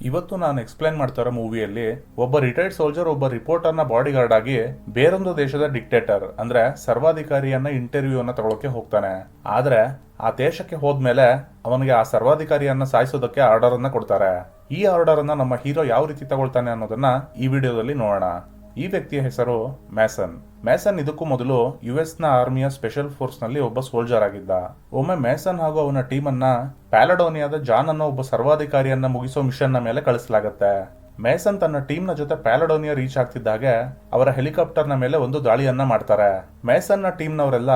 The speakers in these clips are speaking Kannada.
ಇವತ್ತು ನಾನು ಎಕ್ಸ್ಪ್ಲೈನ್ ಮಾಡ್ತಾ ಇರೋ ಮೂವಿಯಲ್ಲಿ ಒಬ್ಬ ರಿಟೈರ್ಡ್ ಸೋಲ್ಜರ್ ಒಬ್ಬ ರಿಪೋರ್ಟರ್ನ ಬಾಡಿ ಗಾರ್ಡ್ ಆಗಿ ಬೇರೊಂದು ದೇಶದ ಡಿಕ್ಟೇಟರ್ ಅಂದ್ರೆ ಸರ್ವಾಧಿಕಾರಿಯನ್ನ ಇಂಟರ್ವ್ಯೂನ ತಗೊಳಕ್ಕೆ ಹೋಗ್ತಾನೆ. ಆದ್ರೆ ಆ ದೇಶಕ್ಕೆ ಹೋದ್ಮೇಲೆ ಅವನಿಗೆ ಆ ಸರ್ವಾಧಿಕಾರಿಯನ್ನ ಸಾಯಿಸೋದಕ್ಕೆ ಆರ್ಡರ್ ಅನ್ನ ಕೊಡ್ತಾರೆ. ಈ ಆರ್ಡರ್ ಅನ್ನ ನಮ್ಮ ಹೀರೋ ಯಾವ ರೀತಿ ತಗೊಳ್ತಾನೆ ಅನ್ನೋದನ್ನ ಈ ವಿಡಿಯೋದಲ್ಲಿ ನೋಡೋಣ. ಈ ವ್ಯಕ್ತಿಯ ಹೆಸರು ಮ್ಯಾಸನ್. ಮ್ಯಾಸನ್ ಇದಕ್ಕೂ ಮೊದಲು ಯುಎಸ್ ನ ಆರ್ಮಿಯ ಸ್ಪೆಷಲ್ ಫೋರ್ಸ್ ನಲ್ಲಿ ಒಬ್ಬ ಸೋಲ್ಜರ್ ಆಗಿದ್ದ. ಒಮ್ಮೆ ಮ್ಯಾಸನ್ ಹಾಗೂ ಅವನ ಟೀಮ್ ಅನ್ನ ಪ್ಯಾಲಡೋನಿಯಾದ ಜಾನ್ ಅನ್ನೋ ಒಬ್ಬ ಸರ್ವಾಧಿಕಾರಿಯನ್ನ ಮುಗಿಸೋ ಮಿಷನ್ ನ ಮೇಲೆ ಕಳಿಸಲಾಗುತ್ತೆ. ಮ್ಯಾಸನ್ ತನ್ನ ಟೀಮ್ ನ ಜೊತೆ ಪ್ಯಾಲಡೋನಿಯಾ ರೀಚ್ ಆಗ್ತಿದ್ದಾಗೆ ಅವರ ಹೆಲಿಕಾಪ್ಟರ್ ನ ಮೇಲೆ ಒಂದು ದಾಳಿಯನ್ನ ಮಾಡ್ತಾರೆ. ಮ್ಯಾಸನ್ ನ ಟೀಮ್ ನವರೆಲ್ಲ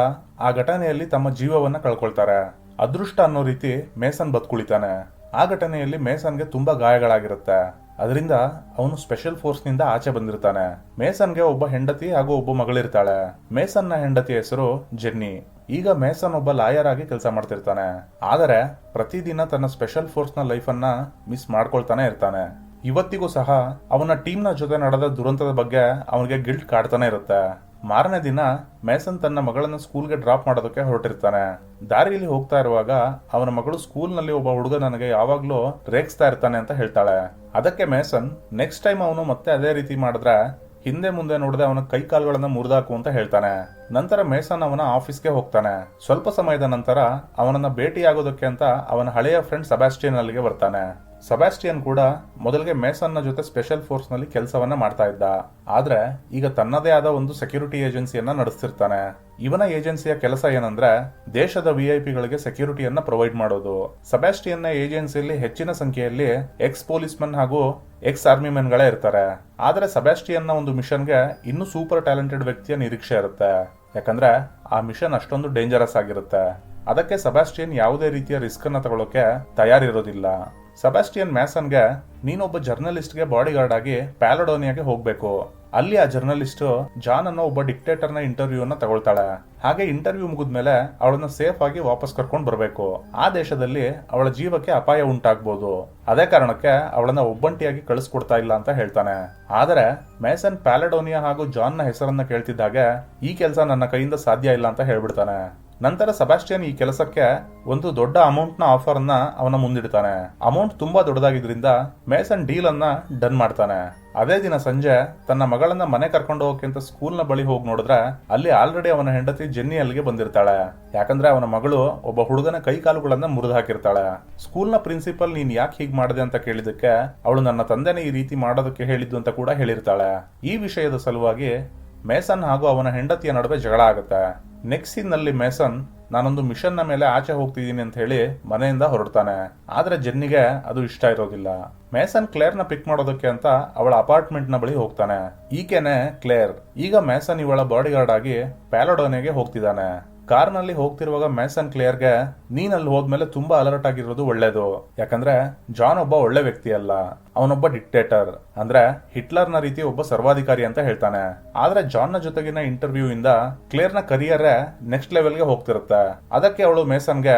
ಆ ಘಟನೆಯಲ್ಲಿ ತಮ್ಮ ಜೀವವನ್ನ ಕಳ್ಕೊಳ್ತಾರೆ. ಅದೃಷ್ಟ ಅನ್ನೋ ರೀತಿ ಮ್ಯಾಸನ್ ಬದುಕುಳಿತಾನೆ. ಆ ಘಟನೆಯಲ್ಲಿ ಮ್ಯಾಸನ್ಗೆ ತುಂಬಾ ಗಾಯಗಳಾಗಿರುತ್ತೆ. ಅದರಿಂದ ಅವನು ಸ್ಪೆಷಲ್ ಫೋರ್ಸ್ ನಿಂದ ಆಚೆ ಬಂದಿರ್ತಾನೆ. ಮೇಸನ್ಗೆ ಒಬ್ಬ ಹೆಂಡತಿ ಹಾಗೂ ಒಬ್ಬ ಮಗಳಿರ್ತಾಳೆ. ಮೇಸನ್ನ ಹೆಂಡತಿ ಹೆಸರು ಜೆನ್ನಿ. ಈಗ ಮೇಸನ್ ಒಬ್ಬ ಲಾಯರ್ ಆಗಿ ಕೆಲಸ ಮಾಡ್ತಿರ್ತಾನೆ. ಆದರೆ ಪ್ರತಿದಿನ ತನ್ನ ಸ್ಪೆಷಲ್ ಫೋರ್ಸ್ ನ ಲೈಫ್ ಅನ್ನ ಮಿಸ್ ಮಾಡ್ಕೊಳ್ತಾನೆ ಇರ್ತಾನೆ. ಇವತ್ತಿಗೂ ಸಹ ಅವನ ಟೀಮ್ ನ ಜೊತೆ ನಡೆದ ದುರಂತದ ಬಗ್ಗೆ ಅವನಿಗೆ ಗಿಲ್ಟ್ ಕಾಡ್ತಾನೆ ಇರುತ್ತೆ. ಮಾರನೇ ದಿನ ಮೇಸನ್ ತನ್ನ ಮಗಳನ್ನ ಸ್ಕೂಲ್ಗೆ ಡ್ರಾಪ್ ಮಾಡೋದಕ್ಕೆ ಹೊರಟಿರ್ತಾನೆ. ದಾರಿಯಲ್ಲಿ ಹೋಗ್ತಾ ಇರುವಾಗ ಅವನ ಮಗಳು ಸ್ಕೂಲ್ ನಲ್ಲಿ ಒಬ್ಬ ಹುಡುಗ ನನಗೆ ಯಾವಾಗ್ಲೂ ರೇಗಿಸ್ತಾ ಇರ್ತಾನೆ ಅಂತ ಹೇಳ್ತಾಳೆ. ಅದಕ್ಕೆ ಮೇಸನ್ ನೆಕ್ಸ್ಟ್ ಟೈಮ್ ಅವನು ಮತ್ತೆ ಅದೇ ರೀತಿ ಮಾಡಿದ್ರೆ ಹಿಂದೆ ಮುಂದೆ ನೋಡದೆ ಅವನ ಕೈ ಕಾಲುಗಳನ್ನ ಮುರಿದಾಕು ಅಂತ ಹೇಳ್ತಾನೆ. ನಂತರ ಮೇಸನ್ ಅವನ ಆಫೀಸ್ಗೆ ಹೋಗ್ತಾನೆ. ಸ್ವಲ್ಪ ಸಮಯದ ನಂತರ ಅವನನ್ನ ಭೇಟಿಯಾಗೋದಕ್ಕೆ ಅಂತ ಅವನ ಹಳೆಯ ಫ್ರೆಂಡ್ ಸೆಬಾಸ್ಟಿಯನ್ ಅಲ್ಲಿಗೆ ಬರ್ತಾನೆ. ಸೆಬಾಸ್ಟಿಯನ್ ಕೂಡ ಮೊದಲಿಗೆ ಮೇಸನ್ ನ ಜೊತೆ ಸ್ಪೆಷಲ್ ಫೋರ್ಸ್ ನಲ್ಲಿ ಕೆಲಸವನ್ನ ಮಾಡ್ತಾ ಇದ್ದ. ಆದ್ರೆ ಈಗ ತನ್ನದೇ ಆದ ಒಂದು ಸೆಕ್ಯೂರಿಟಿ ಏಜೆನ್ಸಿಯನ್ನ ನಡೆಸ್ತಿರ್ತಾನೆ. ಇವನ ಏಜೆನ್ಸಿಯ ಕೆಲಸ ಏನಂದ್ರೆ ದೇಶದ ವಿಐಪಿಗಳಿಗೆ ಸೆಕ್ಯೂರಿಟಿಯನ್ನ ಪ್ರೊವೈಡ್ ಮಾಡೋದು. ಸೆಬಾಸ್ಟಿಯನ್ ನ ಏಜೆನ್ಸಿಯಲ್ಲಿ ಹೆಚ್ಚಿನ ಸಂಖ್ಯೆಯಲ್ಲಿ ಎಕ್ಸ್ ಪೊಲೀಸ್ ಮೆನ್ ಹಾಗೂ ಎಕ್ಸ್ ಆರ್ಮಿ ಮೆನ್ ಗಳೇ ಇರ್ತಾರೆ. ಆದ್ರೆ ಸೆಬಾಸ್ಟಿಯನ್ ನ ಒಂದು ಮಿಷನ್ಗೆ ಇನ್ನೂ ಸೂಪರ್ ಟ್ಯಾಲೆಂಟೆಡ್ ವ್ಯಕ್ತಿಯ ನಿರೀಕ್ಷೆ ಇರುತ್ತೆ. ಯಾಕಂದ್ರೆ ಆ ಮಿಷನ್ ಅಷ್ಟೊಂದು ಡೇಂಜರಸ್ ಆಗಿರುತ್ತೆ. ಅದಕ್ಕೆ ಸೆಬಾಸ್ಟಿಯನ್ ಯಾವುದೇ ರೀತಿಯ ರಿಸ್ಕ್ ಅನ್ನ ತಗೊಳ್ಳೋಕೆ ತಯಾರಿರೋದಿಲ್ಲ. ಸೆಬಾಸ್ಟಿಯನ್ ಮ್ಯಾಸನ್ಗೆ ನೀನೊಬ್ಬ ಜರ್ನಲಿಸ್ಟ್ ಗೆ ಬಾಡಿ ಗಾರ್ಡ್ ಆಗಿ ಪ್ಯಾಲಡೋನಿಯಾಗೆ ಹೋಗ್ಬೇಕು. ಅಲ್ಲಿ ಆ ಜರ್ನಲಿಸ್ಟ್ ಜಾನ್ ಅನ್ನೋ ಒಬ್ಬ ಡಿಕ್ಟೇಟರ್ ನ ಇಂಟರ್ವ್ಯೂ ಅನ್ನ ತಗೊಳ್ತಾಳೆ. ಹಾಗೆ ಇಂಟರ್ವ್ಯೂ ಮುಗಿದ್ಮೇಲೆ ಅವಳನ್ನ ಸೇಫ್ ಆಗಿ ವಾಪಸ್ ಕರ್ಕೊಂಡು ಬರ್ಬೇಕು. ಆ ದೇಶದಲ್ಲಿ ಅವಳ ಜೀವಕ್ಕೆ ಅಪಾಯ ಉಂಟಾಗ್ಬೋದು. ಅದೇ ಕಾರಣಕ್ಕೆ ಅವಳನ್ನ ಒಬ್ಬಂಟಿಯಾಗಿ ಕಳಿಸ್ಕೊಡ್ತಾ ಇಲ್ಲ ಅಂತ ಹೇಳ್ತಾನೆ. ಆದರೆ ಮೇಸನ್ ಪ್ಯಾಲಡೋನಿಯಾ ಹಾಗೂ ಜಾನ್ ನ ಹೆಸರನ್ನ ಕೇಳ್ತಿದ್ದಾಗೆ ಈ ಕೆಲಸ ನನ್ನ ಕೈಯಿಂದ ಸಾಧ್ಯ ಇಲ್ಲ ಅಂತ ಹೇಳ್ಬಿಡ್ತಾನೆ. ನಂತರ ಸೆಬಾಸ್ಟಿಯನ್ ಈ ಕೆಲಸಕ್ಕೆ ಒಂದು ದೊಡ್ಡ ಅಮೌಂಟ್ ನ ಆಫರ್ ಅನ್ನ ಅವನ ಮುಂದಿಡ್ತಾನೆ. ಅಮೌಂಟ್ ತುಂಬಾ ದೊಡ್ಡದಾಗಿದ್ರಿಂದ ಮೇಸನ್ ಡೀಲ್ ಅನ್ನ ಡನ್ ಮಾಡ್ತಾನೆ. ಅದೇ ದಿನ ಸಂಜೆ ತನ್ನ ಮಗಳನ್ನ ಮನೆ ಕರ್ಕೊಂಡು ಹೋಗಕ್ಕೆ ಅಂತ ಸ್ಕೂಲ್ ನ ಬಳಿ ಹೋಗಿ ನೋಡಿದ್ರೆ ಅಲ್ಲಿ ಆಲ್ರೆಡಿ ಅವನ ಹೆಂಡತಿ ಜೆನ್ನಿ ಅಲ್ಲಿಗೆ ಬಂದಿರ್ತಾಳೆ. ಯಾಕಂದ್ರೆ ಅವನ ಮಗಳು ಒಬ್ಬ ಹುಡುಗನ ಕೈ ಕಾಲುಗಳನ್ನ ಮುರಿದು ಹಾಕಿರ್ತಾಳೆ. ಸ್ಕೂಲ್ ನ ಪ್ರಿನ್ಸಿಪಲ್ ನೀನ್ ಯಾಕೆ ಹೀಗ್ ಮಾಡಿದೆ ಅಂತ ಕೇಳಿದಕ್ಕೆ ಅವಳು ನನ್ನ ತಂದೆನೇ ಈ ರೀತಿ ಮಾಡೋದಕ್ಕೆ ಹೇಳಿದ್ದು ಅಂತ ಕೂಡ ಹೇಳಿರ್ತಾಳೆ. ಈ ವಿಷಯದ ಸಲುವಾಗಿ ಮೇಸನ್ ಹಾಗೂ ಅವನ ಹೆಂಡತಿಯ ನಡುವೆ ಜಗಳ ಆಗುತ್ತೆ. ನೆಕ್ಸ್ಟ್ ಸೀನ್ ನಲ್ಲಿ ಮೇಸನ್ ನಾನೊಂದು ಮಿಷನ್ ನ ಮೇಲೆ ಆಚೆ ಹೋಗ್ತಿದ್ದೀನಿ ಅಂತ ಹೇಳಿ ಮನೆಯಿಂದ ಹೊರಡ್ತಾನೆ. ಆದ್ರೆ ಜೆನ್ನಿಗೆ ಅದು ಇಷ್ಟ ಇರೋದಿಲ್ಲ. ಮೇಸನ್ ಕ್ಲೇರ್ ನ ಪಿಕ್ ಮಾಡೋದಕ್ಕೆ ಅಂತ ಅವಳ ಅಪಾರ್ಟ್ಮೆಂಟ್ ನ ಬಳಿ ಹೋಗ್ತಾನೆ. ಈಕೆನೆ ಕ್ಲೇರ್. ಈಗ ಮೇಸನ್ ಇವಳ ಬಾಡಿ ಗಾರ್ಡ್ ಆಗಿ ಪ್ಯಾಲಡೋನಿಯಾಗೆ ಹೋಗ್ತಿದ್ದಾನೆ. ಕಾರ್ ನಲ್ಲಿ ಹೋಗ್ತಿರುವಾಗ ಮೇಸನ್ ಕ್ಲೇರ್ಗೆ ನೀನ್ ಅಲ್ಲಿ ಹೋದ್ಮೇಲೆ ತುಂಬಾ ಅಲರ್ಟ್ ಆಗಿರೋದು ಒಳ್ಳೇದು. ಯಾಕಂದ್ರೆ ಜಾನ್ ಒಬ್ಬ ಒಳ್ಳೆ ವ್ಯಕ್ತಿ ಅಲ್ಲ, ಅವನೊಬ್ಬ ಡಿಕ್ಟೇಟರ್, ಅಂದ್ರೆ ಹಿಟ್ಲರ್ ನ ರೀತಿ ಒಬ್ಬ ಸರ್ವಾಧಿಕಾರಿ ಅಂತ ಹೇಳ್ತಾನೆ. ಆದ್ರೆ ಜಾನ್ ನ ಜೊತೆಗಿನ ಇಂಟರ್ವ್ಯೂ ಇಂದ ಕ್ಲೇರ್ ನ ಕರಿಯರ್ ನೆಕ್ಸ್ಟ್ ಲೆವೆಲ್ಗೆ ಹೋಗ್ತಿರುತ್ತೆ. ಅದಕ್ಕೆ ಅವಳು ಮೇಸನ್ಗೆ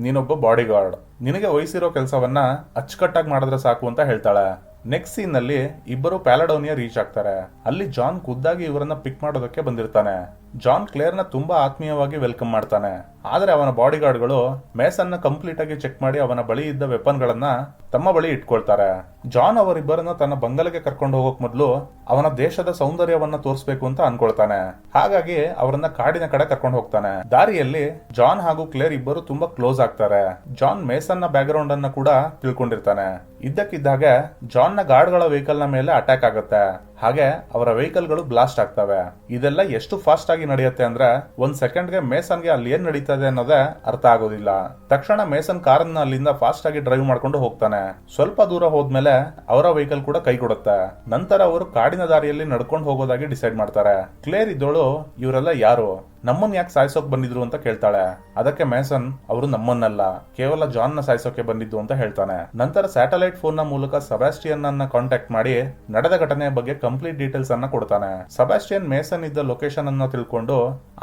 ನೀನೊಬ್ಬ ಬಾಡಿ ಗಾರ್ಡ್, ನಿನಗೆ ವಹಿಸಿರೋ ಕೆಲಸವನ್ನ ಅಚ್ಚುಕಟ್ಟಾಗಿ ಮಾಡಿದ್ರೆ ಸಾಕು ಅಂತ ಹೇಳ್ತಾಳೆ. ನೆಕ್ಸ್ಟ್ ಸೀನ್ ನಲ್ಲಿ ಇಬ್ಬರು ಪ್ಯಾಲಡೋನಿಯಾ ರೀಚ್ ಆಗ್ತಾರೆ. ಅಲ್ಲಿ ಜಾನ್ ಖುದ್ದಾಗಿ ಇವರನ್ನ ಪಿಕ್ ಮಾಡೋದಕ್ಕೆ ಬಂದಿರ್ತಾನೆ. ಜಾನ್ ಕ್ಲೇರ್ ನ ತುಂಬಾ ಆತ್ಮೀಯವಾಗಿ ವೆಲ್ಕಮ್ ಮಾಡ್ತಾನೆ. ಆದ್ರೆ ಅವನ ಬಾಡಿ ಗಾರ್ಡ್ ಗಳು ಮೇಸನ್ ನ ಕಂಪ್ಲೀಟ್ ಆಗಿ ಚೆಕ್ ಮಾಡಿ ಅವನ ಬಳಿ ಇದ್ದ ವೆಪನ್ ಗಳನ್ನ ತಮ್ಮ ಬಳಿ ಇಟ್ಕೊಳ್ತಾರೆ. ಜಾನ್ ಅವರಿಬ್ಬರನ್ನ ತನ್ನ ಬಂಗಲೆಗೆ ಕರ್ಕೊಂಡು ಹೋಗೋಕ್ ಮೊದಲು ಅವನ ದೇಶದ ಸೌಂದರ್ಯವನ್ನ ತೋರಿಸಬೇಕು ಅಂತ ಅನ್ಕೊಳ್ತಾನೆ. ಹಾಗಾಗಿ ಅವರನ್ನ ಕಾಡಿನ ಕಡೆ ಕರ್ಕೊಂಡು ಹೋಗ್ತಾನೆ. ದಾರಿಯಲ್ಲಿ ಜಾನ್ ಹಾಗೂ ಕ್ಲೇರ್ ಇಬ್ಬರು ತುಂಬಾ ಕ್ಲೋಸ್ ಆಗ್ತಾರೆ. ಜಾನ್ ಮೇಸನ್ ನ ಬ್ಯಾಕ್ ಗ್ರೌಂಡ್ ಅನ್ನ ಕೂಡ ತಿಳ್ಕೊಂಡಿರ್ತಾನೆ. ಇದ್ದಕ್ಕಿದ್ದಾಗೆ ಜಾನ್ ನ ಗಾರ್ಡ್ ಗಳ ವೆಹಿಕಲ್ ನ ಮೇಲೆ ಅಟ್ಯಾಕ್ ಆಗುತ್ತೆ. ಹಾಗೆ ಅವರ ವೆಹಿಕಲ್ ಗಳು ಬ್ಲಾಸ್ಟ್ ಆಗ್ತವೆ. ಇದೆಲ್ಲ ಎಷ್ಟು ಫಾಸ್ಟ್ ಆಗಿ ನಡೆಯುತ್ತೆ ಅಂದ್ರೆ ಒಂದ್ ಸೆಕೆಂಡ್ಗೆ ಮೇಸನ್ಗೆ ಅಲ್ಲಿ ಏನ್ ನಡೀತದೆ ಅನ್ನೋದೇ ಅರ್ಥ ಆಗೋದಿಲ್ಲ. ತಕ್ಷಣ ಮೇಸನ್ ಕಾರನ್ನ ಅಲ್ಲಿಂದ ಫಾಸ್ಟ್ ಆಗಿ ಡ್ರೈವ್ ಮಾಡ್ಕೊಂಡು ಹೋಗ್ತಾನೆ. ಸ್ವಲ್ಪ ದೂರ ಹೋದ್ಮೇಲೆ ಅವರ ವೆಹಿಕಲ್ ಕೂಡ ಕೈ ಕೊಡುತ್ತೆ. ನಂತರ ಅವರು ಕಾಡಿನ ದಾರಿಯಲ್ಲಿ ನಡ್ಕೊಂಡು ಹೋಗೋದಾಗಿ ಡಿಸೈಡ್ ಮಾಡ್ತಾರೆ. ಕ್ಲೇರ್ ಇದ್ದೋಳು ಇವರೆಲ್ಲ ಯಾರು, ನಮ್ಮನ್ನ ಯಾಕೆ ಸಾಯಿಸೋಕ್ ಬಂದಿದ್ರು ಅಂತ ಕೇಳ್ತಾಳೆ. ಅದಕ್ಕೆ ಮೇಸನ್ ಅವರು ನಮ್ಮನ್ನಲ್ಲ, ಕೇವಲ ಜಾನ್ ನ ಸಾಯಿಸೋಕೆ ಬಂದಿದ್ದು ಅಂತ ಹೇಳ್ತಾನೆ. ನಂತರ ಸ್ಯಾಟಲೈಟ್ ಫೋನ್ ನ ಮೂಲಕ ಸೆಬಾಸ್ಟಿಯನ್ ಅನ್ನ ಕಾಂಟ್ಯಾಕ್ಟ್ ಮಾಡಿ ನಡೆದ ಘಟನೆಯ ಬಗ್ಗೆ ಕಂಪ್ಲೀಟ್ ಡೀಟೇಲ್ಸ್ ಅನ್ನ ಕೊಡ್ತಾನೆ. ಸೆಬಾಸ್ಟಿಯನ್ ಮೇಸನ್ ಇದ್ದ ಲೊಕೇಶನ್ ಅನ್ನ ತಿಳ್ಕೊಂಡು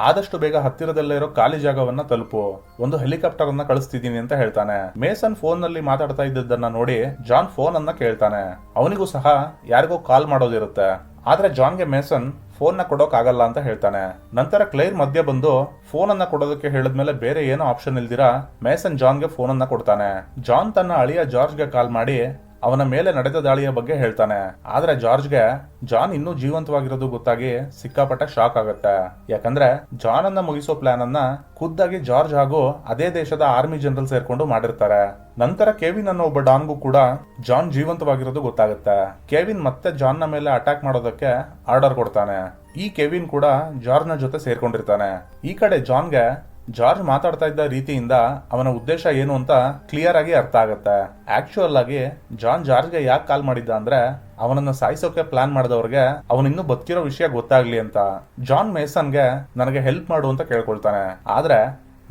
ಆದಷ್ಟು ಬೇಗ ಹತ್ತಿರದಲ್ಲೇ ಇರೋ ಖಾಲಿ ಜಾಗವನ್ನ ತಲುಪು, ಒಂದು ಹೆಲಿಕಾಪ್ಟರ್ ಅನ್ನ ಕಳಿಸ್ತಿದ್ದೀನಿ ಅಂತ ಹೇಳ್ತಾನೆ. ಮೇಸನ್ ಫೋನ್ ನಲ್ಲಿ ಮಾತಾಡ್ತಾ ಇದ್ದದನ್ನ ನೋಡಿ ಜಾನ್ ಫೋನ್ ಅನ್ನ ಕೇಳ್ತಾನೆ. ಅವನಿಗೂ ಸಹ ಯಾರಿಗೋ ಕಾಲ್ ಮಾಡೋದಿರುತ್ತೆ. ಆದ್ರೆ ಜಾನ್ಗೆ ಮೇಸನ್ ಫೋನ್ ನ ಕೊಡೋಕ್ ಆಗಲ್ಲ ಅಂತ ಹೇಳ್ತಾನೆ. ನಂತರ ಕ್ಲೇರ್ ಮಧ್ಯ ಬಂದು ಫೋನ್ ಅನ್ನ ಕೊಡೋದಕ್ಕೆ ಹೇಳಿದ್ಮೇಲೆ ಬೇರೆ ಏನೋ ಆಪ್ಷನ್ ಇಲ್ದಿರಾ ಮೇಸನ್ ಜಾನ್ಗೆ ಫೋನ್ ಅನ್ನ ಕೊಡ್ತಾನೆ. ಜಾನ್ ತನ್ನ ಅಳಿಯ ಜಾರ್ಜ್ ಗೆ ಕಾಲ್ ಮಾಡಿ ಅವನ ಮೇಲೆ ನಡೆದ ದಾಳಿಯ ಬಗ್ಗೆ ಹೇಳ್ತಾನೆ. ಆದ್ರೆ ಜಾರ್ಜ್ಗೆ ಜಾನ್ ಇನ್ನೂ ಜೀವಂತವಾಗಿರೋದು ಗೊತ್ತಾಗಿ ಸಿಕ್ಕಾಪಟ್ಟೆ ಶಾಕ್ ಆಗುತ್ತೆ. ಯಾಕಂದ್ರೆ ಜಾನ್ ಅನ್ನ ಮುಗಿಸೋ ಪ್ಲಾನ್ ಅನ್ನ ಖುದ್ದಾಗಿ ಜಾರ್ಜ್ ಹಾಗೂ ಅದೇ ದೇಶದ ಆರ್ಮಿ ಜನರಲ್ ಸೇರ್ಕೊಂಡು ಮಾಡಿರ್ತಾರೆ. ನಂತರ ಕೆವಿನ್ ಅನ್ನೋ ಒಬ್ಬ ಡಾನ್ಗೂ ಕೂಡ ಜಾನ್ ಜೀವಂತವಾಗಿರೋದು ಗೊತ್ತಾಗುತ್ತೆ. ಕೆವಿನ್ ಮತ್ತೆ ಜಾನ್ ನ ಮೇಲೆ ಅಟ್ಯಾಕ್ ಮಾಡೋದಕ್ಕೆ ಆರ್ಡರ್ ಕೊಡ್ತಾನೆ. ಈ ಕೆವಿನ್ ಕೂಡ ಜಾರ್ಜ್ ನ ಜೊತೆ ಸೇರ್ಕೊಂಡಿರ್ತಾನೆ. ಈ ಕಡೆ ಜಾನ್ಗೆ ಜಾರ್ಜ್ ಮಾತಾಡ್ತಾ ಇದ್ದ ರೀತಿಯಿಂದ ಅವನ ಉದ್ದೇಶ ಏನು ಅಂತ ಕ್ಲಿಯರ್ ಆಗಿ ಅರ್ಥ ಆಗುತ್ತೆ. ಆಕ್ಚುಯಲ್ ಆಗಿ ಜಾರ್ಜ್ಗೆ ಯಾಕೆ ಕಾಲ್ ಮಾಡಿದ್ದ ಅಂದ್ರೆ ಅವನನ್ನ ಸಾಯಿಸೋಕೆ ಪ್ಲಾನ್ ಮಾಡಿದವ್ರಿಗೆ ಅವನಿನ್ನೂ ಬದುಕಿರೋ ವಿಷಯ ಗೊತ್ತಾಗ್ಲಿ ಅಂತ. ಜಾನ್ ಮೇಸನ್ಗೆ ನನಗೆ ಹೆಲ್ಪ್ ಮಾಡು ಅಂತ ಕೇಳ್ಕೊಳ್ತಾನೆ. ಆದ್ರೆ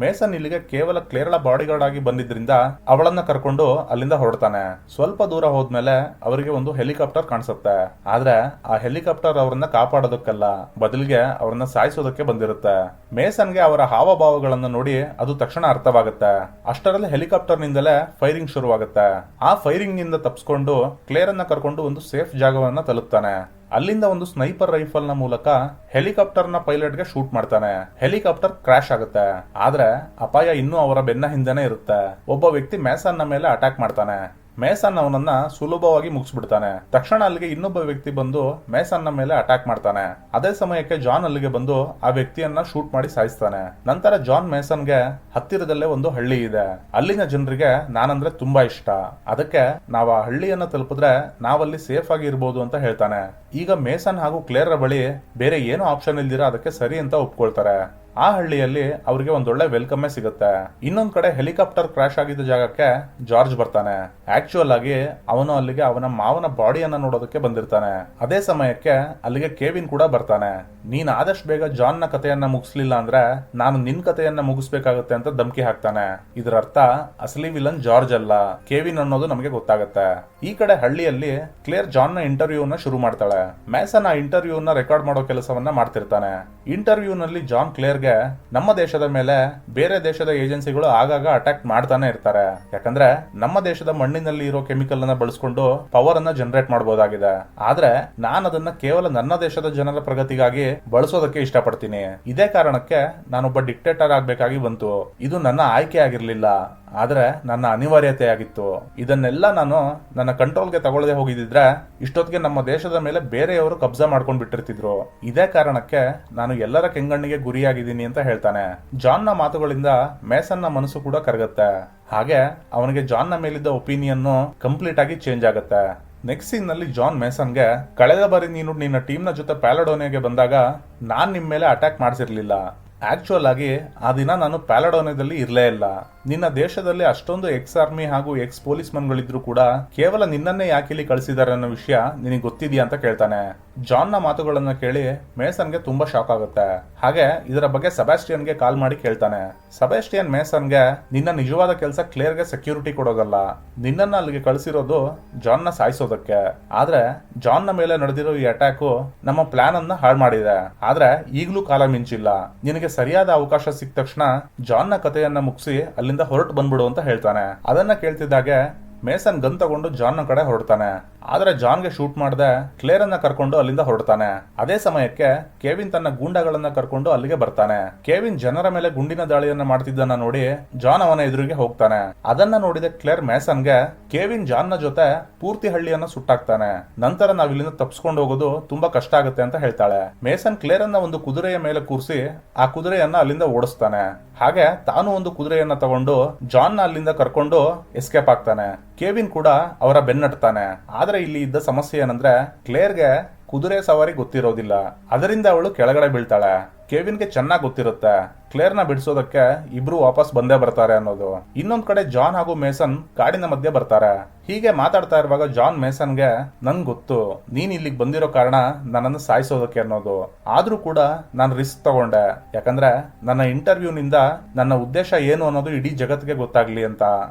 ಮೇಸನ್ ಇಲ್ಲಿಗೆ ಕೇವಲ ಕ್ಲೇರ್ಳ ಬಾಡಿಗಾರ್ಡ್ ಆಗಿ ಬಂದಿದ್ರಿಂದ ಅವಳನ್ನ ಕರ್ಕೊಂಡು ಅಲ್ಲಿಂದ ಹೊರಡ್ತಾನೆ. ಸ್ವಲ್ಪ ದೂರ ಹೋದ್ಮೇಲೆ ಅವರಿಗೆ ಒಂದು ಹೆಲಿಕಾಪ್ಟರ್ ಕಾಣಿಸುತ್ತೆ. ಆದ್ರೆ ಆ ಹೆಲಿಕಾಪ್ಟರ್ ಅವರನ್ನ ಕಾಪಾಡೋದಕ್ಕಲ್ಲ, ಬದಲಿಗೆ ಅವರನ್ನ ಸಾಯಿಸೋದಕ್ಕೆ ಬಂದಿರುತ್ತೆ. ಮೇಸನ್ಗೆ ಅವರ ಹಾವಭಾವಗಳನ್ನ ನೋಡಿ ಅದು ತಕ್ಷಣ ಅರ್ಥವಾಗುತ್ತೆ. ಅಷ್ಟರಲ್ಲಿ ಹೆಲಿಕಾಪ್ಟರ್ ನಿಂದಲೇ ಫೈರಿಂಗ್ ಶುರುವಾಗುತ್ತೆ. ಆ ಫೈರಿಂಗ್ ನಿಂದ ತಪ್ಪಿಸ್ಕೊಂಡು ಕ್ಲೇರ್ ಅನ್ನ ಕರ್ಕೊಂಡು ಒಂದು ಸೇಫ್ ಜಾಗವನ್ನ ತಲುಪ್ತಾನೆ. ಅಲ್ಲಿಂದ ಒಂದು ಸ್ನೈಪರ್ ರೈಫಲ್ ನ ಮೂಲಕ ಹೆಲಿಕಾಪ್ಟರ್ ನ ಪೈಲಟ್ ಗೆ ಶೂಟ್ ಮಾಡ್ತಾನೆ. ಹೆಲಿಕಾಪ್ಟರ್ ಕ್ರಾಶ್ ಆಗುತ್ತೆ. ಆದ್ರೆ ಅಪಾಯ ಇನ್ನೂ ಅವರ ಬೆನ್ನ ಹಿಂದೆನೆ ಇರುತ್ತೆ. ಒಬ್ಬ ವ್ಯಕ್ತಿ ಮೇಸನ್ ನ ಮೇಲೆ ಅಟ್ಯಾಕ್ ಮಾಡ್ತಾನೆ. ಮೇಸನ್ ಅವನನ್ನ ಸುಲಭವಾಗಿ ಮುಗಿಸ್ಬಿಡ್ತಾನೆ. ತಕ್ಷಣ ಅಲ್ಲಿಗೆ ಇನ್ನೊಬ್ಬ ವ್ಯಕ್ತಿ ಬಂದು ಮೇಸನ್ ನ ಮೇಲೆ ಅಟ್ಯಾಕ್ ಮಾಡ್ತಾನೆ. ಅದೇ ಸಮಯಕ್ಕೆ ಜಾನ್ ಅಲ್ಲಿಗೆ ಬಂದು ಆ ವ್ಯಕ್ತಿಯನ್ನ ಶೂಟ್ ಮಾಡಿ ಸಾಯಿಸ್ತಾನೆ. ನಂತರ ಜಾನ್ ಮೇಸನ್ಗೆ ಹತ್ತಿರದಲ್ಲೇ ಒಂದು ಹಳ್ಳಿ ಇದೆ. ಅಲ್ಲಿನ ಜನರಿಗೆ ನಾನಂದ್ರೆ ತುಂಬಾ ಇಷ್ಟ, ಅದಕ್ಕೆ ನಾವು ಆ ಹಳ್ಳಿಯನ್ನ ತಲುಪಿದ್ರೆ ನಾವಲ್ಲಿ ಸೇಫ್ ಆಗಿ ಇರ್ಬೋದು ಅಂತ ಹೇಳ್ತಾನೆ. ಈಗ ಮೇಸನ್ ಹಾಗೂ ಕ್ಲೇರ್ ಬಳಿ ಬೇರೆ ಏನೋ ಆಪ್ಷನ್ ಇಲ್ದಿರ ಅದಕ್ಕೆ ಸರಿ ಅಂತ ಒಪ್ಕೊಳ್ತಾರೆ. ಆ ಹಳ್ಳಿಯಲ್ಲಿ ಅವರಿಗೆ ಒಂದೊಳ್ಳೆ ವೆಲ್ಕಮ್ಮೇ ಸಿಗುತ್ತೆ. ಇನ್ನೊಂದ್ ಕಡೆ ಹೆಲಿಕಾಪ್ಟರ್ ಕ್ರಾಶ್ ಆಗಿದ್ದ ಜಾಗಕ್ಕೆ ಜಾರ್ಜ್ ಬರ್ತಾನೆ. ಆಕ್ಚುಯಲ್ ಆಗಿ ಅವನು ಅಲ್ಲಿಗೆ ಅವನ ಮಾವನ ಬಾಡಿಯನ್ನ ನೋಡೋದಕ್ಕೆ ಬಂದಿರ್ತಾನೆ. ಅದೇ ಸಮಯಕ್ಕೆ ಅಲ್ಲಿಗೆ ಕೆವಿನ್ ಕೂಡ ಬರ್ತಾನೆ. ನೀನ್ ಆದಷ್ಟು ಬೇಗ ಜಾನ್ ನ ಕಥೆಯನ್ನ ಮುಗಿಸ್ಲಿಲ್ಲ ಅಂದ್ರೆ ನಾನು ನಿನ್ ಕಥೆಯನ್ನ ಮುಗಿಸ್ಬೇಕಾಗತ್ತೆ ಅಂತ ಧಮಕಿ ಹಾಕ್ತಾನೆ. ಇದರ ಅರ್ಥ ಅಸಲಿ ವಿಲನ್ ಜಾರ್ಜ್ ಅಲ್ಲ, ಕೆವಿನ್ ಅನ್ನೋದು ನಮಗೆ ಗೊತ್ತಾಗುತ್ತೆ. ಈ ಕಡೆ ಹಳ್ಳಿಯಲ್ಲಿ ಕ್ಲೇರ್ ಜಾನ್ ನ ಇಂಟರ್ವ್ಯೂನ ಶುರು ಮಾಡ್ತಾಳೆ. ಮೇಸನ್ ಆ ಇಂಟರ್ವ್ಯೂನ ರೆಕಾರ್ಡ್ ಮಾಡೋ ಕೆಲಸವನ್ನ ಮಾಡ್ತಿರ್ತಾನೆ. ಇಂಟರ್ವ್ಯೂ ನಲ್ಲಿ ಜಾನ್ ಕ್ಲೇರ್ ನಮ್ಮ ದೇಶದ ಮೇಲೆ ಬೇರೆ ದೇಶದ ಏಜೆನ್ಸಿಗಳು ಆಗಾಗ ಅಟ್ಯಾಕ್ ಮಾಡ್ತಾನೆ ಇರ್ತಾರೆ. ಯಾಕಂದ್ರೆ ನಮ್ಮ ದೇಶದ ಮಣ್ಣಿನಲ್ಲಿ ಇರೋ ಕೆಮಿಕಲ್ ಅನ್ನ ಬಳಸ್ಕೊಂಡು ಪವರ್ ಅನ್ನ ಜನರೇಟ್ ಮಾಡಬಹುದಾಗಿದೆ. ಆದ್ರೆ ನಾನು ಅದನ್ನ ಕೇವಲ ನನ್ನ ದೇಶದ ಜನರ ಪ್ರಗತಿಗಾಗಿ ಬಳಸೋದಕ್ಕೆ ಇಷ್ಟಪಡ್ತೀನಿ. ಇದೇ ಕಾರಣಕ್ಕೆ ನಾನೊಬ್ಬ ಡಿಕ್ಟೇಟರ್ ಆಗ್ಬೇಕಾಗಿ ಬಂತು. ಇದು ನನ್ನ ಆಯ್ಕೆ ಆಗಿರ್ಲಿಲ್ಲ, ಆದ್ರೆ ನನ್ನ ಅನಿವಾರ್ಯತೆ ಆಗಿತ್ತು. ಇದನ್ನೆಲ್ಲ ನಾನು ನನ್ನ ಕಂಟ್ರೋಲ್ಗೆ ತಗೊಳ್ಳದೆ ಹೋಗಿದ್ರೆ ಇಷ್ಟೊತ್ತಿಗೆ ನಮ್ಮ ದೇಶದ ಮೇಲೆ ಬೇರೆಯವರು ಕಬ್ಜಾ ಮಾಡ್ಕೊಂಡ್ ಬಿಟ್ಟಿರ್ತಿದ್ರು. ಇದೇ ಕಾರಣಕ್ಕೆ ನಾನು ಎಲ್ಲರ ಕೆಂಗಣ್ಣಿಗೆ ಗುರಿಯಾಗಿದ್ದೀನಿ ಅಂತ ಹೇಳ್ತಾನೆ. ಜಾನ್ ನ ಮಾತುಗಳಿಂದ ಮೇಸನ್ ನ ಮನಸ್ಸು ಕೂಡ ಕರಗುತ್ತೆ. ಹಾಗೆ ಅವನಿಗೆ ಜಾನ್ ನ ಮೇಲಿದ್ದ ಒಪಿನಿಯನ್ ಕಂಪ್ಲೀಟ್ ಆಗಿ ಚೇಂಜ್ ಆಗುತ್ತೆ. ನೆಕ್ಸ್ಟ್ ಸೀನ್ ನಲ್ಲಿ ಜಾನ್ ಮೇಸನ್ಗೆ ಕಳೆದ ಬಾರಿ ನೀನು ನಿನ್ನ ಟೀಮ್ ನ ಜೊತೆ ಪ್ಯಾಲಡೋನಿಯಾಗೆ ಬಂದಾಗ ನಾನ್ ನಿಮ್ ಮೇಲೆ ಅಟ್ಯಾಕ್ ಮಾಡಿಸಿರ್ಲಿಲ್ಲ. ಆಕ್ಚುಯಲ್ ಆಗಿ ಆ ದಿನ ನಾನು ಪ್ಯಾಲಡೋನಿಯಾದಲ್ಲಿ ಇರ್ಲೇ ಇಲ್ಲ. ನಿನ್ನ ದೇಶದಲ್ಲಿ ಅಷ್ಟೊಂದು ಎಕ್ಸ್ ಆರ್ಮಿ ಹಾಗೂ ಎಕ್ಸ್ ಪೊಲೀಸ್ ಮನ್ಗಳಿದ್ರು ಕೂಡ ಕೇವಲ ನಿನ್ನನ್ನೇ ಯಾಕೆ ಇಲ್ಲಿ ಕಳಿಸಿದ್ದಾರೆ ಅನ್ನೋ ವಿಷಯ ನಿನಗೆ ಗೊತ್ತಿದ್ಯಾ ಅಂತ ಕೇಳ್ತಾನೆ. ಜಾನ್ ನ ಮಾತುಗಳನ್ನ ಕೇಳಿ ಮೇಸನ್ಗೆ ತುಂಬಾ ಶಾಕ್ ಆಗುತ್ತೆ. ಹಾಗೆ ಇದರ ಬಗ್ಗೆ ಸೆಬಾಸ್ಟಿಯನ್ಗೆ ಕಾಲ್ ಮಾಡಿ ಕೇಳ್ತಾನೆ. ಸೆಬಾಸ್ಟಿಯನ್ ಮೇಸನ್ಗೆ ನಿನ್ನ ನಿಜವಾದ ಕೆಲಸ ಕ್ಲೇರ್ಗೆ ಸೆಕ್ಯೂರಿಟಿ ಕೊಡೋದಲ್ಲ, ನಿನ್ನನ್ನ ಅಲ್ಲಿಗೆ ಕಳಿಸಿರೋದು ಜಾನ್ ನ ಸಾಯಿಸೋದಕ್ಕೆ. ಆದ್ರೆ ಜಾನ್ ನ ಮೇಲೆ ನಡೆದಿರೋ ಈ ಅಟ್ಯಾಕ್ ನಮ್ಮ ಪ್ಲಾನ್ ಅನ್ನ ಹಾಳು ಮಾಡಿದೆ. ಆದ್ರೆ ಈಗಲೂ ಕಾಲ ಮಿಂಚಿಲ್ಲ. ನಿನಗೆ ಸರಿಯಾದ ಅವಕಾಶ ಸಿಕ್ಕ ತಕ್ಷಣ ಜಾನ್ ನ ಕಥೆಯನ್ನ ಮುಗಿಸಿ ಅಲ್ಲಿಂದ ಹೊರಟು ಬಂದ್ಬಿಡು ಅಂತ ಹೇಳ್ತಾನೆ. ಅದನ್ನ ಕೇಳ್ತಿದ್ದಾಗೆ ಮೇಸನ್ ಗನ್ ತಗೊಂಡು ಜಾನ್ ನ ಕಡೆ ಹೊರಡ್ತಾನೆ. ಆದ್ರೆ ಜಾನ್ಗೆ ಶೂಟ್ ಮಾಡದೆ ಕ್ಲೇರ್ ಅನ್ನ ಕರ್ಕೊಂಡು ಅಲ್ಲಿಂದ ಹೊರಡ್ತಾನೆ. ಅದೇ ಸಮಯಕ್ಕೆ ಕೆವಿನ್ ತನ್ನ ಗೂಂಡಾಗಳನ್ನ ಕರ್ಕೊಂಡು ಅಲ್ಲಿಗೆ ಬರ್ತಾನೆ. ಕೆವಿನ್ ಜನರ ಮೇಲೆ ಗುಂಡಿನ ದಾಳಿಯನ್ನ ಮಾಡ್ತಿದ್ದನ್ನ ನೋಡಿ ಜಾನ್ ಅವನ ಎದುರಿಗೆ ಹೋಗ್ತಾನೆ. ಅದನ್ನ ನೋಡಿದ ಕ್ಲೇರ್ ಮೇಸನ್ಗೆ ಕೆವಿನ್ ಜಾನ್ ನ ಜೊತೆ ಪೂರ್ತಿ ಹಳ್ಳಿಯನ್ನ ಸುಟ್ಟಾಕ್ತಾನೆ. ನಂತರ ನಾವ್ ಇಲ್ಲಿಂದ ತಪ್ಪಿಸ್ಕೊಂಡು ಹೋಗೋದು ತುಂಬಾ ಕಷ್ಟ ಆಗುತ್ತೆ ಅಂತ ಹೇಳ್ತಾಳೆ. ಮೇಸನ್ ಕ್ಲೇರ್ ಅನ್ನ ಒಂದು ಕುದುರೆಯ ಮೇಲೆ ಕೂರಿಸಿ ಆ ಕುದುರೆಯನ್ನ ಅಲ್ಲಿಂದ ಓಡಿಸ್ತಾನೆ. ಹಾಗೆ ತಾನು ಒಂದು ಕುದುರೆಯನ್ನ ತಗೊಂಡು ಜಾನ್ ನ ಅಲ್ಲಿಂದ ಕರ್ಕೊಂಡು ಎಸ್ಕೇಪ್ ಆಗ್ತಾನೆ. ಕೆವಿನ್ ಕೂಡ ಅವರ ಬೆನ್ನಟ್ತಾನೆ. ಆದ್ರೆ ಇಲ್ಲಿ ಇದ್ದ ಸಮಸ್ಯೆ ಏನಂದ್ರೆ ಕ್ಲೇರ್ಗೆ ಕುದುರೆ ಸವಾರಿ ಗೊತ್ತಿರೋದಿಲ್ಲ. ಅದರಿಂದ ಅವಳು ಕೆಳಗಡೆ ಬೀಳ್ತಾಳೆ. ಕೆವಿನ್ಗೆ ಚೆನ್ನಾಗಿ ಗೊತ್ತಿರುತ್ತೆ ಕ್ಲೇರ್ ನ ಬಿಡಿಸೋದಕ್ಕೆ ಇಬ್ರು ವಾಪಸ್ ಬಂದೇ ಬರ್ತಾರೆ ಅನ್ನೋದು. ಇನ್ನೊಂದ್ ಕಡೆ ಜಾನ್ ಹಾಗೂ ಮೇಸನ್ ಕಾಡಿನ ಮಧ್ಯೆ ಬರ್ತಾರೆ. ಹೀಗೆ ಮಾತಾಡ್ತಾ ಇರುವಾಗ ಜಾನ್ ಮೇಸನ್ಗೆ ನನ್ ಗೊತ್ತು ನೀನ್ ಇಲ್ಲಿಗೆ ಬಂದಿರೋ ಕಾರಣ ನನ್ನನ್ನು ಸಾಯಿಸೋದಕ್ಕೆ ಅನ್ನೋದು. ಆದ್ರೂ ಕೂಡ ನಾನು ರಿಸ್ಕ್ ತಗೊಂಡೆ, ಯಾಕಂದ್ರೆ ನನ್ನ ಇಂಟರ್ವ್ಯೂ ನಿಂದ ನನ್ನ ಉದ್ದೇಶ ಏನು ಅನ್ನೋದು ಇಡೀ ಜಗತ್ತಿಗೆ ಗೊತ್ತಾಗ್ಲಿ ಅಂತ.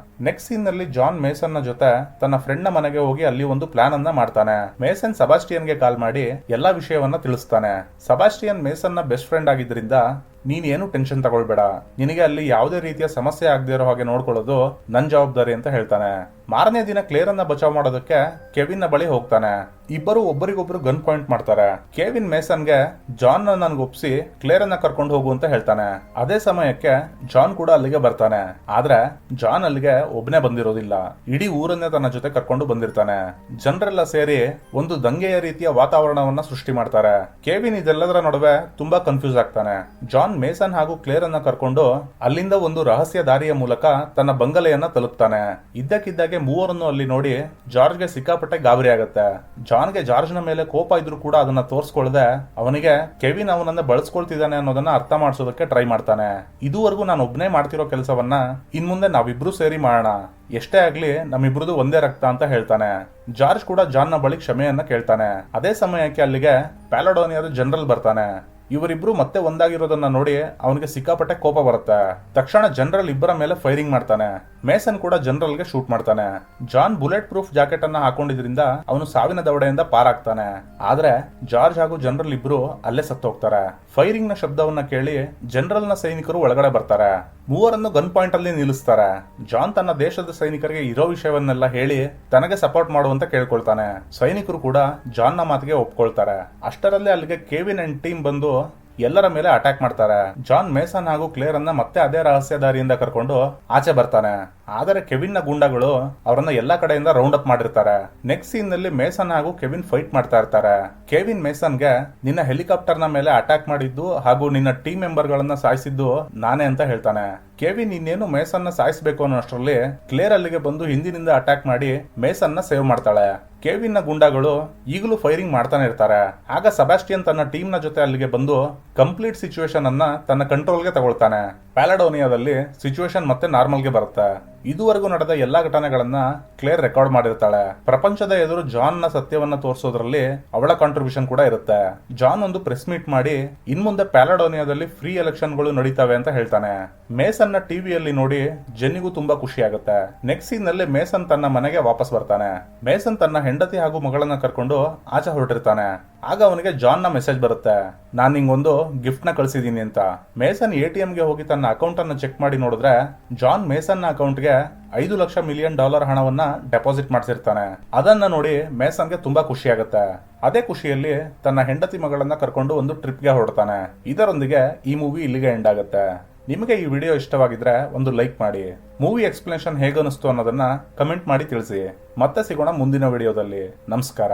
ನೆಕ್ಸ್ಟ್ ಸೀನ್ ನಲ್ಲಿ ಜಾನ್ ಮೇಸನ್ ನ ಜೊತೆ ತನ್ನ ಫ್ರೆಂಡ್ ನ ಮನೆಗೆ ಹೋಗಿ ಅಲ್ಲಿ ಒಂದು ಪ್ಲಾನ್ ಅನ್ನ ಮಾಡ್ತಾನೆ. ಮೇಸನ್ ಸೆಬಾಸ್ಟಿಯನ್ಗೆ ಕಾಲ್ ಮಾಡಿ ಎಲ್ಲಾ ವಿಷಯವನ್ನ ತಿಳಿಸ್ತಾನೆ. ಸೆಬಾಸ್ಟಿಯನ್ ಮೇಸನ್ ನ ಬೆಸ್ಟ್ ಫ್ರೆಂಡ್ ಆಗಿದ್ರಿಂದ ನೀನ್ ಏನು ಟೆನ್ಷನ್ ತಗೊಳ್ಬೇಡ, ನಿನಗೆ ಅಲ್ಲಿ ಯಾವುದೇ ರೀತಿಯ ಸಮಸ್ಯೆ ಆಗದೆ ಇರೋ ಹಾಗೆ ನೋಡ್ಕೊಳ್ಳೋದು ನನ್ ಜವಾಬ್ದಾರಿ ಅಂತ ಹೇಳ್ತಾನೆ. ಮಾರನೇ ದಿನ ಕ್ಲೇರ್ ಅನ್ನ ಬಚಾವ್ ಮಾಡೋದಕ್ಕೆ ಕೆವಿನ್ ನ ಬಳಿ ಹೋಗ್ತಾನೆ. ಇಬ್ಬರು ಒಬ್ಬರಿಗೊಬ್ರು ಗನ್ ಪಾಯಿಂಟ್ ಮಾಡ್ತಾರೆ. ಕೆವಿನ್ ಮೇಸನ್ಗೆ ಜಾನ್ ನನ್ಗೆ ಒಪ್ಸಿ ಕ್ಲೇರ್ ಅನ್ನ ಕರ್ಕೊಂಡು ಹೋಗು ಅಂತ ಹೇಳ್ತಾನೆ. ಅದೇ ಸಮಯಕ್ಕೆ ಜಾನ್ ಕೂಡ ಅಲ್ಲಿಗೆ ಬರ್ತಾನೆ. ಆದ್ರೆ ಜಾನ್ ಅಲ್ಲಿಗೆ ಒಬ್ನೇ ಬಂದಿರೋದಿಲ್ಲ, ಇಡೀ ಊರನ್ನೇ ತನ್ನ ಜೊತೆ ಕರ್ಕೊಂಡು ಬಂದಿರ್ತಾನೆ. ಜನರೆಲ್ಲ ಸೇರಿ ಒಂದು ದಂಗೆಯ ರೀತಿಯ ವಾತಾವರಣವನ್ನ ಸೃಷ್ಟಿ ಮಾಡ್ತಾರೆ. ಕೆವಿನ್ ಇದೆಲ್ಲದರ ನಡುವೆ ತುಂಬಾ ಕನ್ಫ್ಯೂಸ್ ಆಗ್ತಾನೆ. ಜಾನ್ ಮೇಸನ್ ಹಾಗೂ ಕ್ಲೇರ್ ಅನ್ನ ಕರ್ಕೊಂಡು ಅಲ್ಲಿಂದ ಒಂದು ರಹಸ್ಯ ದಾರಿಯ ಮೂಲಕ ತನ್ನ ಬಂಗಲೆಯನ್ನ ತಲುಪ್ತಾನೆ. ಇದ್ದಕ್ಕಿದ್ದಾಗೆ ಮೂವರನ್ನು ಅಲ್ಲಿ ನೋಡಿ ಜಾರ್ಜ್ಗೆ ಸಿಕ್ಕಾಪಟ್ಟೆ ಗಾಬರಿ ಆಗುತ್ತೆ. ಜಾನ್ಗೆ ಜಾರ್ಜ್ ನ ಮೇಲೆ ಕೋಪ ಇದ್ರೂ ಕೂಡ ಅದನ್ನ ತೋರ್ಸ್ಕೊಳ್ದೆ ಅವನಿಗೆ ಕೆವಿನ್ ಅವನನ್ನ ಬಳಸ್ಕೊಳ್ತಿದ್ದಾನೆ ಅನ್ನೋದನ್ನ ಅರ್ಥ ಮಾಡಿಸೋದಕ್ಕೆ ಟ್ರೈ ಮಾಡ್ತಾನೆ. ಇದುವರೆಗೂ ನಾನು ಒಬ್ನೇ ಮಾಡ್ತಿರೋ ಕೆಲಸವನ್ನ ಇನ್ಮುಂದೆ ನಾವಿಬ್ರು ಸೇರಿ ಮಾಡೋಣ, ಎಷ್ಟೇ ಆಗ್ಲಿ ನಮ್ಮಿಬ್ರದು ಒಂದೇ ರಕ್ತ ಅಂತ ಹೇಳ್ತಾನೆ. ಜಾರ್ಜ್ ಕೂಡ ಜಾನ್ ನ ಬಳಿ ಕ್ಷಮೆಯನ್ನ ಕೇಳ್ತಾನೆ. ಅದೇ ಸಮಯಕ್ಕೆ ಅಲ್ಲಿಗೆ ಪ್ಯಾಲಡೋನಿಯಾದ ಜನರಲ್ ಬರ್ತಾನೆ. ಇವರಿಬ್ರು ಮತ್ತೆ ಒಂದಾಗಿರೋದನ್ನ ನೋಡಿ ಅವನಿಗೆ ಸಿಕ್ಕಾಪಟ್ಟೆ ಕೋಪ ಬರುತ್ತೆ. ತಕ್ಷಣ ಜನರಲ್ ಇಬ್ಬರ ಮೇಲೆ ಫೈರಿಂಗ್ ಮಾಡ್ತಾನೆ. ಮೇಸನ್ ಕೂಡ ಜನರಲ್ಗೆ ಶೂಟ್ ಮಾಡ್ತಾನೆ. ಜಾನ್ ಬುಲೆಟ್ ಪ್ರೂಫ್ ಜಾಕೆಟ್ ಅನ್ನ ಹಾಕೊಂಡಿದ್ರಿಂದ ಅವನು ಸಾವಿನ ದವಡೆಯಿಂದ ಪಾರಾಗ್ತಾನೆ. ಆದ್ರೆ ಜಾರ್ಜ್ ಹಾಗೂ ಜನರಲ್ ಇಬ್ರು ಅಲ್ಲೇ ಸತ್ತೋಗ್ತಾರೆ. ಫೈರಿಂಗ್ ನ ಶಬ್ದವನ್ನ ಕೇಳಿ ಜನರಲ್ ನ ಸೈನಿಕರು ಒಳಗಡೆ ಬರ್ತಾರೆ. ಮೂವರನ್ನು ಗನ್ ಪಾಯಿಂಟ್ ಅಲ್ಲಿ ನಿಲ್ಲಿಸ್ತಾರೆ. ಜಾನ್ ತನ್ನ ದೇಶದ ಸೈನಿಕರಿಗೆ ಇರೋ ವಿಷಯವನ್ನೆಲ್ಲ ಹೇಳಿ ತನಗೆ ಸಪೋರ್ಟ್ ಮಾಡುವಂತ ಕೇಳ್ಕೊಳ್ತಾನೆ. ಸೈನಿಕರು ಕೂಡ ಜಾನ್ ನ ಮಾತಿಗೆ ಒಪ್ಕೊಳ್ತಾರೆ. ಅಷ್ಟರಲ್ಲೇ ಅಲ್ಲಿಗೆ ಕೆವಿನ್ ಅಂಡ್ ಟೀಮ್ ಬಂದು ಎಲ್ಲರ ಮೇಲೆ ಅಟ್ಯಾಕ್ ಮಾಡ್ತಾರೆ. ಜಾನ್ ಮೇಸನ್ ಹಾಗೂ ಕ್ಲೇರ್ ಅನ್ನ ಮತ್ತೆ ಅದೇ ರಹಸ್ಯ ದಾರಿಯಿಂದ ಕರ್ಕೊಂಡು ಆಚೆ ಬರ್ತಾನೆ. ಆದರೆ ಕೆವಿನ್ ನ ಗುಂಡಗಳು ಅವರನ್ನ ಎಲ್ಲಾ ಕಡೆಯಿಂದ ರೌಂಡ್ ಅಪ್ ಮಾಡಿರ್ತಾರೆ. ನೆಕ್ಸ್ಟ್ ಸೀನ್ ನಲ್ಲಿ ಮೇಸನ್ ಹಾಗೂ ಕೆವಿನ್ ಫೈಟ್ ಮಾಡ್ತಾ ಇರ್ತಾರೆ. ಕೆವಿನ್ ಮೇಸನ್ಗೆ ನಿನ್ನ ಹೆಲಿಕಾಪ್ಟರ್ ನ ಮೇಲೆ ಅಟ್ಯಾಕ್ ಮಾಡಿದ್ದು ಹಾಗೂ ನಿನ್ನ ಟೀಮ್ ಮೆಂಬರ್ ಗಳನ್ನ ಸಾಯಿಸಿದ್ದು ನಾನೇ ಅಂತ ಹೇಳ್ತಾನೆ. ಕೆವಿನ್ ಇನ್ನೇನು ಮೇಸನ್ ನ ಸಾಯಿಸಬೇಕು ಅನ್ನೋಷ್ಟರಲ್ಲಿ ಕ್ಲೇರ್ ಅಲ್ಲಿಗೆ ಬಂದು ಹಿಂದಿನಿಂದ ಅಟ್ಯಾಕ್ ಮಾಡಿ ಮೇಸನ್ ನ ಸೇವ್ ಮಾಡ್ತಾಳೆ. ಕೆವಿನ್ ನ ಗುಂಡಗಳು ಈಗಲೂ ಫೈರಿಂಗ್ ಮಾಡ್ತಾನೆ ಇರ್ತಾರೆ. ಆಗ ಸೆಬಾಸ್ಟಿಯನ್ ತನ್ನ ಟೀಮ್ ನ ಜೊತೆ ಅಲ್ಲಿಗೆ ಬಂದು ಕಂಪ್ಲೀಟ್ ಸಿಚುವೇಶನ್ ಅನ್ನ ತನ್ನ ಕಂಟ್ರೋಲ್ಗೆ ತಗೊಳ್ತಾನೆ. ಪ್ಯಾಲಡೋನಿಯಾದಲ್ಲಿ ಸಿಚುವೇಶನ್ ಮತ್ತೆ ನಾರ್ಮಲ್ಗೆ ಬರುತ್ತೆ. ಇದುವರೆಗೂ ನಡೆದ ಎಲ್ಲಾ ಘಟನೆಗಳನ್ನ ಕ್ಲೇರ್ ರೆಕಾರ್ಡ್ ಮಾಡಿರ್ತಾಳೆ. ಪ್ರಪಂಚದ ಎದುರು ಜಾನ್ ನ ಸತ್ಯವನ್ನ ತೋರಿಸೋದ್ರಲ್ಲಿ ಅವಳ ಕಾಂಟ್ರಿಬ್ಯೂಷನ್ ಕೂಡ ಇರುತ್ತೆ. ಜಾನ್ ಒಂದು ಪ್ರೆಸ್ ಮೀಟ್ ಮಾಡಿ ಇನ್ಮುಂದೆ ಪ್ಯಾಲಡೋನಿಯಾದಲ್ಲಿ ಫ್ರೀ ಎಲೆಕ್ಷನ್ ಗಳು ನಡೀತವೆ ಅಂತ ಹೇಳ್ತಾನೆ. ಮೇಸನ್ ನ ಟಿವಿಯಲ್ಲಿ ನೋಡಿ ಜೆನ್ನಿಗೂ ತುಂಬಾ ಖುಷಿ ಆಗುತ್ತೆ. ನೆಕ್ಸ್ಟ್ ಸೀನ್ ನಲ್ಲಿ ಮೇಸನ್ ತನ್ನ ಮನೆಗೆ ವಾಪಸ್ ಬರ್ತಾನೆ. ಮೇಸನ್ ತನ್ನ ಹೆಂಡತಿ ಹಾಗೂ ಮಗಳನ್ನ ಕರ್ಕೊಂಡು ಆಚೆ ಹೊರಟಿರ್ತಾನೆ. ಆಗ ಅವನಿಗೆ ಜಾನ್ ನ ಮೆಸೇಜ್ ಬರುತ್ತೆ, ನಾನ್ ನಿಂಗೊಂದು ಗಿಫ್ಟ್ ನ ಕಳ್ಸಿದೀನಿ ಅಂತ. ಮೇಸನ್ ATM ಗೆ ಹೋಗಿ ತನ್ನ ಅಕೌಂಟ್ ಅನ್ನು ಚೆಕ್ ಮಾಡಿ ನೋಡಿದ್ರೆ ಜಾನ್ ಮೇಸನ್ ನ ಅಕೌಂಟ್ಗೆ $5 ಲಕ್ಷ ಮಿಲಿಯನ್ ಹಣವನ್ನ ಡೆಪಾಸಿಟ್ ಮಾಡಿಸಿರ್ತಾನೆ. ಅದನ್ನ ನೋಡಿ ಮೇಸನ್ಗೆ ತುಂಬಾ ಖುಷಿ ಆಗುತ್ತೆ. ಅದೇ ಖುಷಿಯಲ್ಲಿ ತನ್ನ ಹೆಂಡತಿ ಮಗಳನ್ನ ಕರ್ಕೊಂಡು ಒಂದು ಟ್ರಿಪ್ಗೆ ಹೊರಡ್ತಾನೆ. ಇದರೊಂದಿಗೆ ಈ ಮೂವಿ ಇಲ್ಲಿಗೆ ಎಂಡ್ ಆಗುತ್ತೆ. ನಿಮಗೆ ಈ ವಿಡಿಯೋ ಇಷ್ಟವಾಗಿದ್ರೆ ಒಂದು ಲೈಕ್ ಮಾಡಿ. ಮೂವಿ ಎಕ್ಸ್ಪ್ಲನೇಷನ್ ಹೇಗನಿಸ್ತು ಅನ್ನೋದನ್ನ ಕಮೆಂಟ್ ಮಾಡಿ ತಿಳಿಸಿ. ಮತ್ತೆ ಸಿಗೋಣ ಮುಂದಿನ ವಿಡಿಯೋದಲ್ಲಿ. ನಮಸ್ಕಾರ.